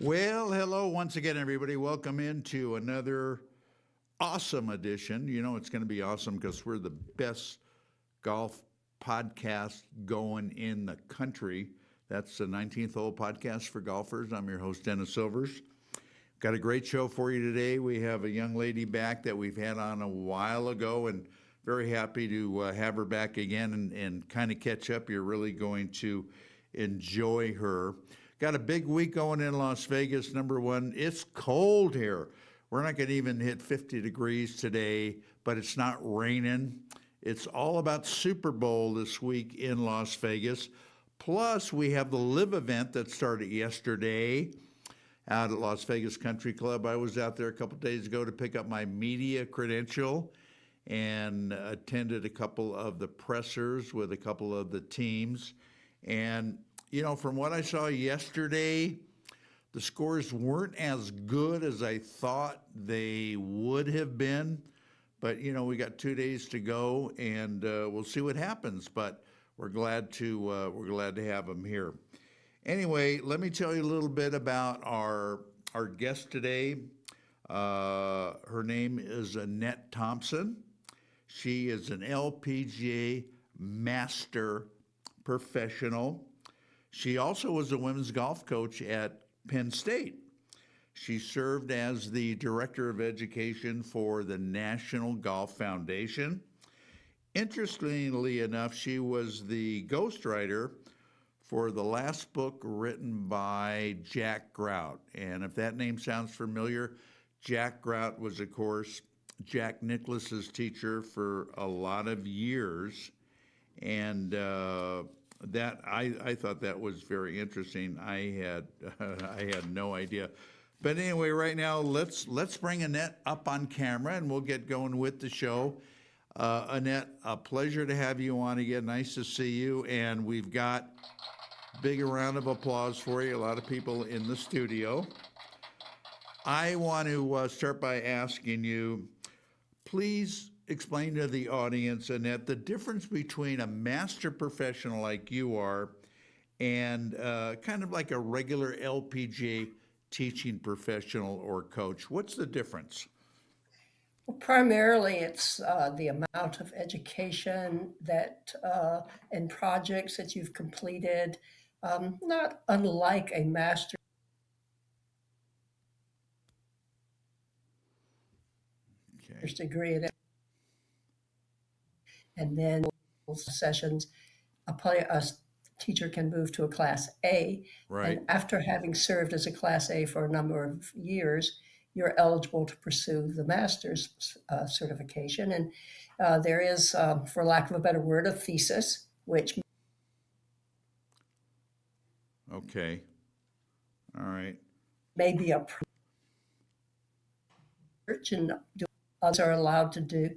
Well, hello once again, everybody. Welcome into another awesome edition. You know, it's going to be awesome because we're the best golf podcast going in the country. That's the 19th hole podcast for golfers. I'm your host, Dennis Silvers. Got a great show for you today. We have a young lady back that we've had on a while ago, and very happy to have her back again and kind of catch up. You're really going to enjoy her. Got a big week going in Las Vegas. Number one, it's cold here. We're not going to even hit 50 degrees today, but it's not raining. It's all about Super Bowl this week in Las Vegas. Plus, we have the live event that started yesterday out at Las Vegas Country Club. I was out there a couple days ago to pick up my media credential and attended a couple of the pressers with a couple of the teams. And, you know, from what I saw yesterday, the scores weren't as good as I thought they would have been. But, you know, we got 2 days to go, and we'll see what happens. But we're glad to have them here. Anyway, let me tell you a little bit about our guest today. Her name is Annette Thompson. She is an LPGA master professional. She also was a women's golf coach at Penn State. She served as the director of education for the National Golf Foundation. Interestingly enough, she was the ghostwriter for the last book written by Jack Grout. And if that name sounds familiar, Jack Grout was, of course, Jack Nicklaus's teacher for a lot of years. And that I thought that was very interesting. I had no idea. But anyway, right now let's bring Annette up on camera and we'll get going with the show. Annette, a pleasure to have you on again. Nice to see you. And we've got big round of applause for you. A lot of people in the studio. I want to start by asking you, please explain to the audience, Annette, the difference between a master professional like you are and kind of like a regular LPGA teaching professional or coach. What's the difference? Well, primarily, it's the amount of education that and projects that you've completed, not unlike a master's Okay. degree. And then sessions, a teacher can move to a Class A. Right. And after having served as a Class A for a number of years, you're eligible to pursue the master's certification. And there is, for lack of a better word, a thesis, which Okay. All right. may be a research, and others are allowed to do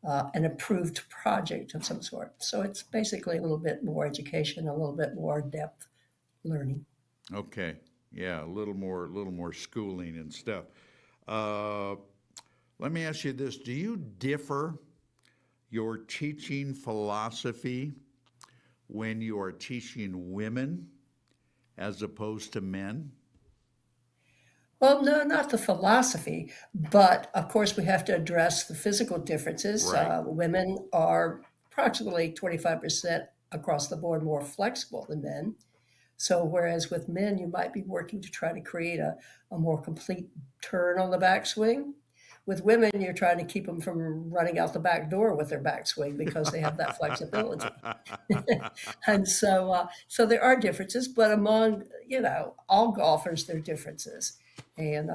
an approved project of some sort. So it's basically a little bit more education, a little bit more depth learning. Okay. Yeah, a little more schooling and stuff. Uh, Let me ask you this. Do you differ your teaching philosophy when you are teaching women as opposed to men? Well, no, not the philosophy, but of course we have to address the physical differences. Right. Women are approximately 25% across the board more flexible than men. So, whereas with men, you might be working to try to create a more complete turn on the backswing. With women, you're trying to keep them from running out the back door with their backswing because they have that flexibility. And so there are differences, but among all golfers, there are differences. And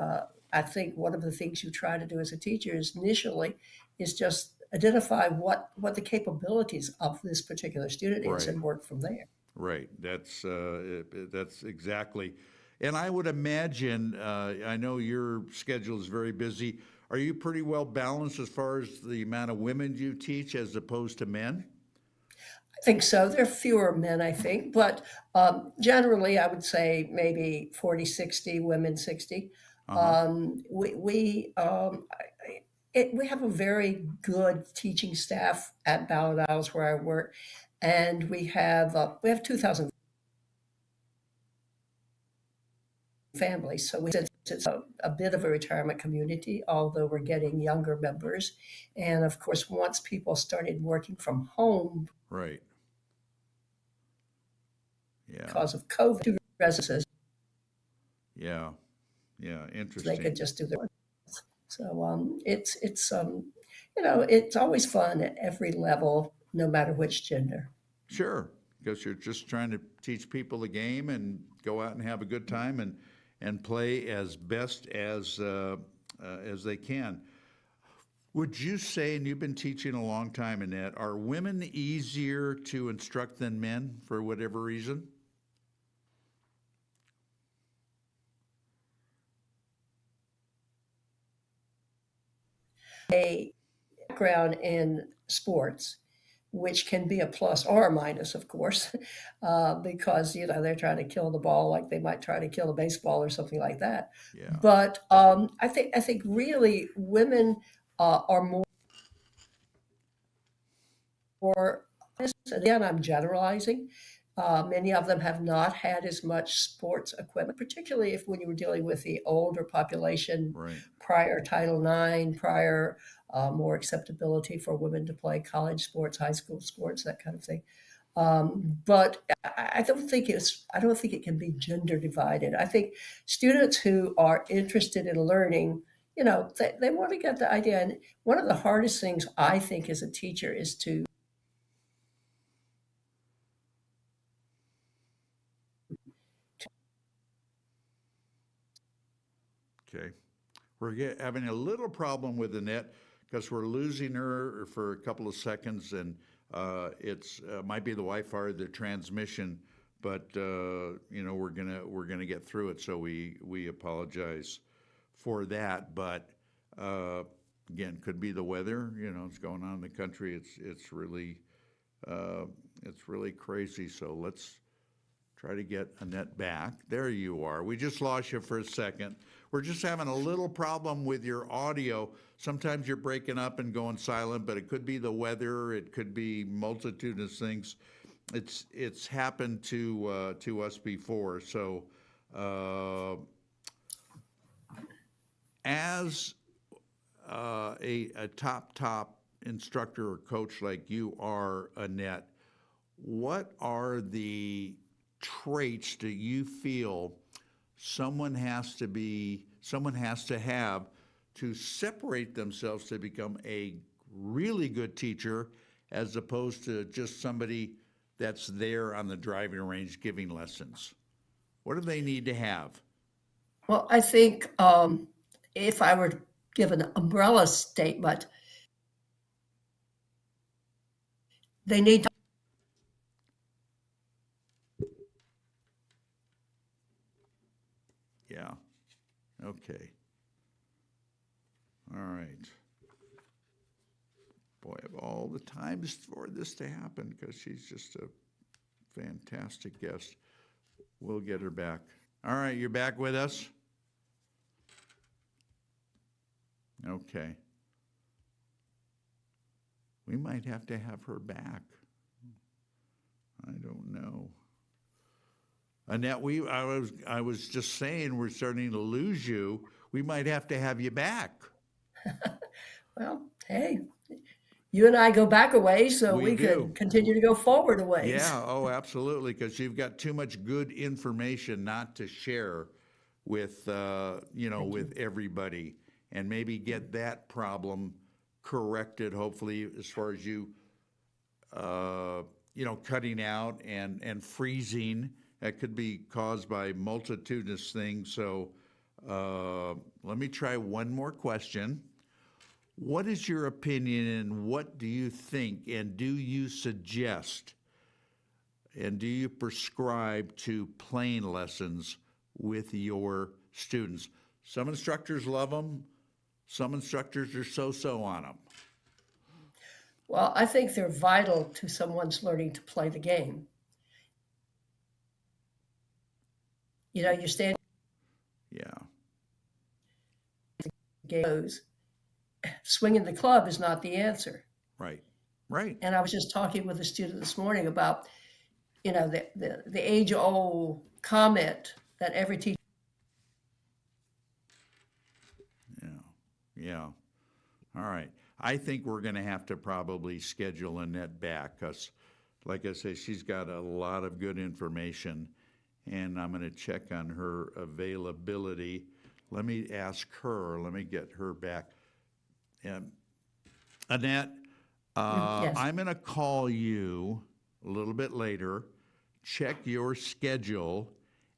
I think one of the things you try to do as a teacher is initially is just identify what the capabilities of this particular student is Right. and work from there. Right. That's exactly. And I would imagine, I know your schedule is very busy. Are you pretty well balanced as far as the amount of women you teach as opposed to men? I think so. There are fewer men, I think, but generally, I would say maybe 40-60 women, 60. Uh-huh. We have a very good teaching staff at Ballard Isles where I work, and we have 2,000 families. So since it's a bit of a retirement community, although we're getting younger members. And of course, once people started working from home Right. Yeah. because of COVID, two residences, Yeah. Yeah. they Interesting. could just do their work. So it's always fun at every level, no matter which gender. Sure, because you're just trying to teach people the game and go out and have a good time and play as best as they can. Would you say, and you've been teaching a long time, Annette, are women easier to instruct than men for whatever reason? A background in sports, which can be a plus or a minus, of course, because they're trying to kill the ball like they might try to kill a baseball or something like that. Yeah. But I think really women are more. Again, I'm generalizing. Many of them have not had as much sports equipment, particularly if when you were dealing with the older population Right. prior Title IX, prior more acceptability for women to play college sports, high school sports, that kind of thing. But I don't think it can be gender divided. I think students who are interested in learning, they want to get the idea. And one of the hardest things I think as a teacher is to Okay. We're having a little problem with Annette because we're losing her for a couple of seconds, and it's might be the Wi-Fi or the transmission, but we're gonna get through it. So we apologize for that, but again, could be the weather. It's going on in the country. It's really crazy. So let's try to get Annette back. There you are. We just lost you for a second. We're just having a little problem with your audio. Sometimes you're breaking up and going silent, but it could be the weather. It could be multitudinous things. It's happened to us before. So as a top instructor or coach like you are, Annette, what are the traits that you feel someone has to have to separate themselves to become a really good teacher as opposed to just somebody that's there on the driving range giving lessons? What do they need to have? Well, I think if I were to give an umbrella statement, they need to. Yeah. Okay. All right. Boy, of all the times for this to happen, because she's just a fantastic guest. We'll get her back. All right, you're back with us? Okay. We might have to have her back. I don't know. Annette, I was just saying we're starting to lose you. We might have to have you back. Well, hey, you and I go back a ways, so We we do. could continue to go forward a ways. Yeah, oh, absolutely, because you've got too much good information not to share with, with everybody, and maybe get that problem corrected, hopefully, as far as you, cutting out and freezing. That could be caused by multitudinous things. So let me try one more question. What is your opinion, and what do you think, and do you suggest, and do you prescribe to playing lessons with your students? Some instructors love them. Some instructors are so-so on them. Well, I think they're vital to someone's learning to play the game. You stand Yeah, goes, swinging the club is not the answer. right, right. And I was just talking with a student this morning about, the age-old comment that every teacher Yeah. All right. I think we're going to have to probably schedule Annette back because, like I say, she's got a lot of good information, and I'm going to check on her availability. Let me ask her. Let me get her back. Annette, Yes. I'm going to call you a little bit later, check your schedule,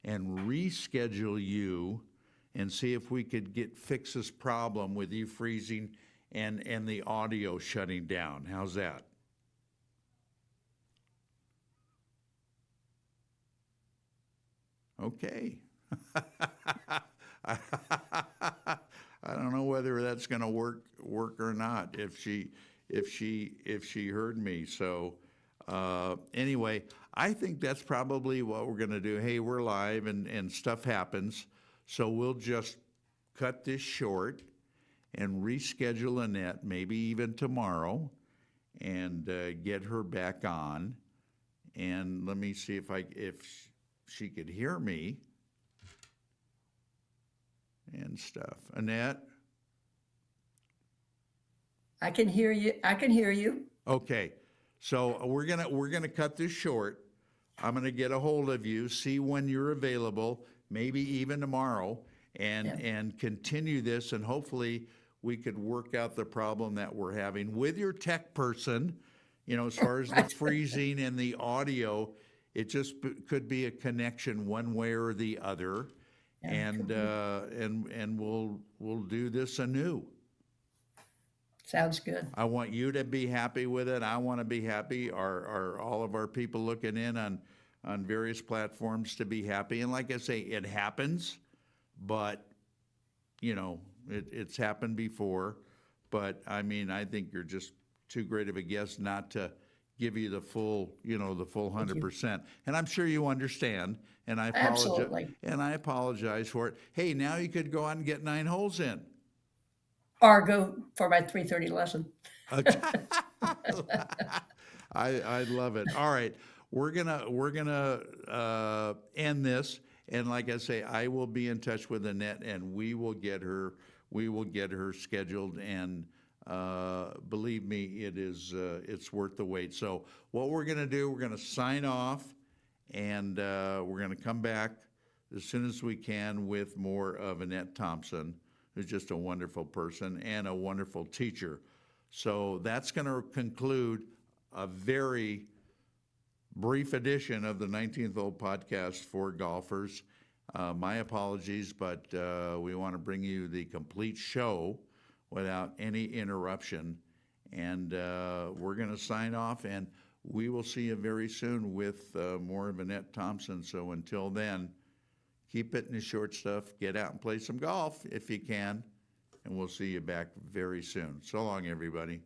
and reschedule you and see if we could fix this problem with you freezing and the audio shutting down. How's that? Okay. I don't know whether that's going to work or not if she heard me. So anyway, I think that's probably what we're going to do. Hey, we're live and stuff happens, so we'll just cut this short and reschedule Annette, maybe even tomorrow, and get her back on. And let me see if she could hear me and stuff. Annette? I can hear you. I can hear you. Okay. So we're gonna cut this short. I'm gonna get a hold of you, see when you're available, maybe even tomorrow, and continue this, and hopefully we could work out the problem that we're having with your tech person. As far as the freezing and the audio, it just could be a connection one way or the other, Yeah, and we'll do this anew. sounds good. I want you to be happy with it. I want to be happy. Are all of our people looking in on various platforms to be happy? And like I say, it happens, but it's happened before. But I mean, I think you're just too great of a guest not to give you the full 100%. And I'm sure you understand. And I apologize. Absolutely. And I apologize for it. Hey, now you could go out and get 9 holes in. Or go for my 3:30 lesson. I love it. All right, we're gonna end this, and like I say, I will be in touch with Annette, and we will get her scheduled. And believe me, it's worth the wait. So what we're gonna do, we're gonna sign off, and we're gonna come back as soon as we can with more of Annette Thompson, who's just a wonderful person and a wonderful teacher. So that's going to conclude a very brief edition of the 19th Hole podcast for golfers. My apologies, but we want to bring you the complete show without any interruption. And we're going to sign off, and we will see you very soon with more of Annette Thompson. So until then, keep it in the short stuff. Get out and play some golf if you can. And we'll see you back very soon. So long, everybody.